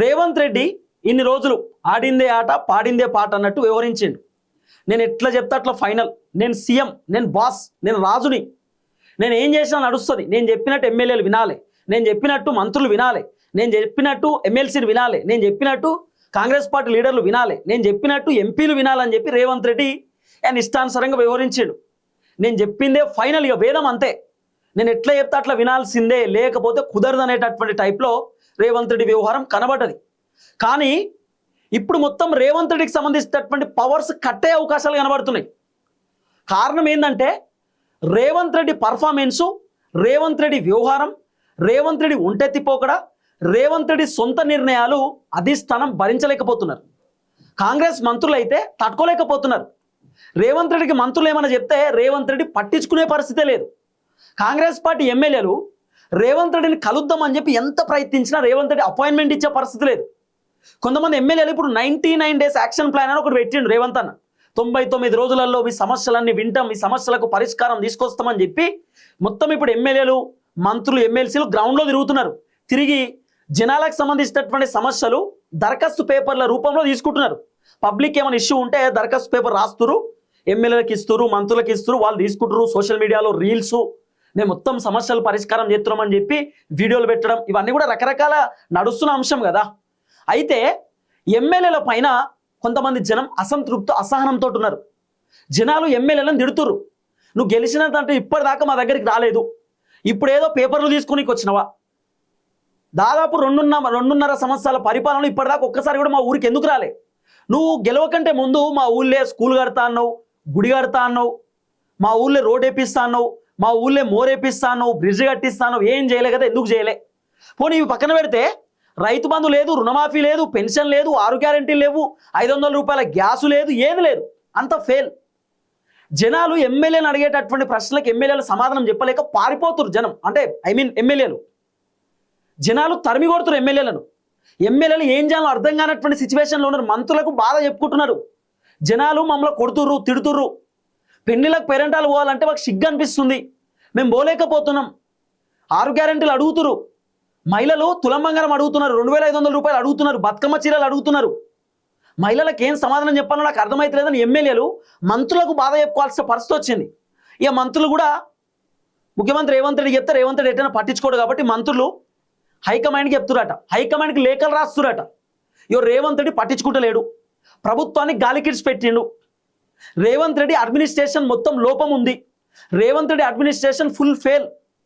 రేవంత్ రెడ్డి ఇన్ని రోజులు ఆడిందే ఆట పాడిందే పాట అన్నట్టు వివరించిండు. నేను ఎట్లా చెప్తా అట్లా ఫైనల్, నేను సీఎం, నేను బాస్, నేను రాజుని, నేను ఏం చేసినా నడుస్తుంది, నేను చెప్పినట్టు ఎమ్మెల్యేలు వినాలి, నేను చెప్పినట్టు మంత్రులు వినాలి, నేను చెప్పినట్టు ఎమ్మెల్సీలు వినాలి, నేను చెప్పినట్టు కాంగ్రెస్ పార్టీ లీడర్లు వినాలి, నేను చెప్పినట్టు ఎంపీలు వినాలని చెప్పి రేవంత్ రెడ్డి ఆయన ఇష్టానుసారంగా వివరించాడు. నేను చెప్పిందే ఫైనల్, ఇక వేదం అంతే, నేను ఎట్లా చెప్తే అట్లా వినాల్సిందే, లేకపోతే కుదరదు అనేటటువంటి టైప్లో రేవంత్ రెడ్డి వ్యవహారం కనబడ్డది. కానీ ఇప్పుడు మొత్తం రేవంత్ రెడ్డికి సంబంధించినటువంటి పవర్స్ కట్టే అవకాశాలు కనబడుతున్నాయి. కారణం ఏంటంటే రేవంత్ రెడ్డి పర్ఫార్మెన్సు, రేవంత్ రెడ్డి వ్యవహారం, రేవంత్ రెడ్డి ఒంటెత్తిపోకడ, రేవంత్ రెడ్డి సొంత నిర్ణయాలు అధిష్టానం భరించలేకపోతున్నారు. కాంగ్రెస్ మంత్రులు అయితే తట్టుకోలేకపోతున్నారు. రేవంత్ రెడ్డికి మంత్రులు ఏమైనా చెప్తే రేవంత్ రెడ్డి పట్టించుకునే పరిస్థితే లేదు. కాంగ్రెస్ పార్టీ ఎమ్మెల్యేలు రేవంత్ రెడ్డిని కలుద్దామని చెప్పి ఎంత ప్రయత్నించినా రేవంత్ రెడ్డి అపాయింట్మెంట్ ఇచ్చే పరిస్థితి లేదు. కొంతమంది ఎమ్మెల్యేలు ఇప్పుడు 99 days యాక్షన్ ప్లాన్ అని ఒకటి పెట్టిండు రేవంత్ అన్న. 99 రోజులలో మీ సమస్యలన్నీ వింటాం, మీ సమస్యలకు పరిష్కారం తీసుకొస్తామని చెప్పి మొత్తం ఇప్పుడు ఎమ్మెల్యేలు, మంత్రులు, ఎమ్మెల్సీలు గ్రౌండ్లో తిరుగుతున్నారు. తిరిగి జనాలకు సంబంధించినటువంటి సమస్యలు దరఖాస్తు పేపర్ల రూపంలో తీసుకుంటున్నారు. పబ్లిక్ ఏమైనా ఇష్యూ ఉంటే దరఖాస్తు పేపర్ రాస్తురు, ఎమ్మెల్యేలకు ఇస్తురు, మంత్రులకు ఇస్తురు, వాళ్ళు తీసుకుంటారు. సోషల్ మీడియాలో రీల్స్, నేను మొత్తం సమస్యలు పరిష్కారం చేస్తున్నామని చెప్పి వీడియోలు పెట్టడం, ఇవన్నీ కూడా రకరకాల నడుస్తున్న అంశం కదా. అయితే ఎమ్మెల్యేల పైన కొంతమంది జనం అసంతృప్తి, అసహనంతో ఉన్నారు. జనాలు ఎమ్మెల్యేలను తిడుతురు, నువ్వు గెలిచినంటే ఇప్పటిదాకా మా దగ్గరికి రాలేదు, ఇప్పుడు ఏదో పేపర్లు తీసుకుని వచ్చినవా, దాదాపు 2.5 సంవత్సరాల పరిపాలనలో ఇప్పటిదాకా ఒక్కసారి కూడా మా ఊరికి ఎందుకు రాలే, నువ్వు గెలవకంటే ముందు మా ఊళ్ళే స్కూల్ కడతా అన్నావు, గుడి కడతా అన్నావు, మా ఊళ్ళో రోడ్ వేపిస్తా అన్నావు, మా ఊళ్ళో మోరేపిస్తా అన్నావు, బ్రిడ్జ్ కట్టిస్తా అన్నావు, ఏం చేయలే కదా, ఎందుకు చేయలే? పోనీ ఇవి పక్కన పెడితే రైతు బంధు లేదు, రుణమాఫీ లేదు, పెన్షన్ లేదు, 6 గ్యారెంటీలు లేవు, 500 రూపాయల గ్యాసు లేదు, ఏది లేదు, అంత ఫెయిల్. జనాలు ఎమ్మెల్యేలు అడిగేటటువంటి ప్రశ్నలకు ఎమ్మెల్యేలు సమాధానం చెప్పలేక పారిపోతున్నారు జనం, అంటే ఎమ్మెల్యేలు. జనాలు తరిమి కొడుతున్నారు ఎమ్మెల్యేలను. ఎమ్మెల్యేలు ఏం చేయాలో అర్థం కానటువంటి సిచ్యువేషన్లో ఉన్నారు. మంత్రులకు బాధ చెప్పుకుంటున్నారు. జనాలు మమ్మల్ని కొడుతుర్రు, తిడుతుర్రు. పెళ్లిలకు పేరెంటాలు పోవాలంటే మాకు సిగ్గు అనిపిస్తుంది, మేము పోలేకపోతున్నాం. 6 గ్యారెంటీలు అడుగుతురు. మహిళలు తులం బంగారం అడుగుతున్నారు, 2500 రూపాయలు అడుగుతున్నారు, బతుకమ్మ చీరలు అడుగుతున్నారు. మహిళలకు ఏం సమాధానం చెప్పాలో నాకు అర్థమైతలేదని ఎమ్మెల్యేలు మంత్రులకు బాధ చెప్పుకోవాల్సిన పరిస్థితి వచ్చింది. ఇక మంత్రులు కూడా ముఖ్యమంత్రి రేవంత్ రెడ్డి చెప్తే రేవంత్ రెడ్డి ఎట్టైనా పట్టించుకోడు కాబట్టి మంత్రులు హైకమాండ్కి చెప్తురట, హైకమాండ్కి లేఖలు రాస్తురట. ఇగో రేవంత్ రెడ్డి పట్టించుకుంటలేడు, ప్రభుత్వానికి గాలికిడ్స్ పెట్టిండు, రేవంత్ రెడ్డి అడ్మినిస్ట్రేషన్ మొత్తం లోపం ఉంది, Revanth Reddy administration full fail,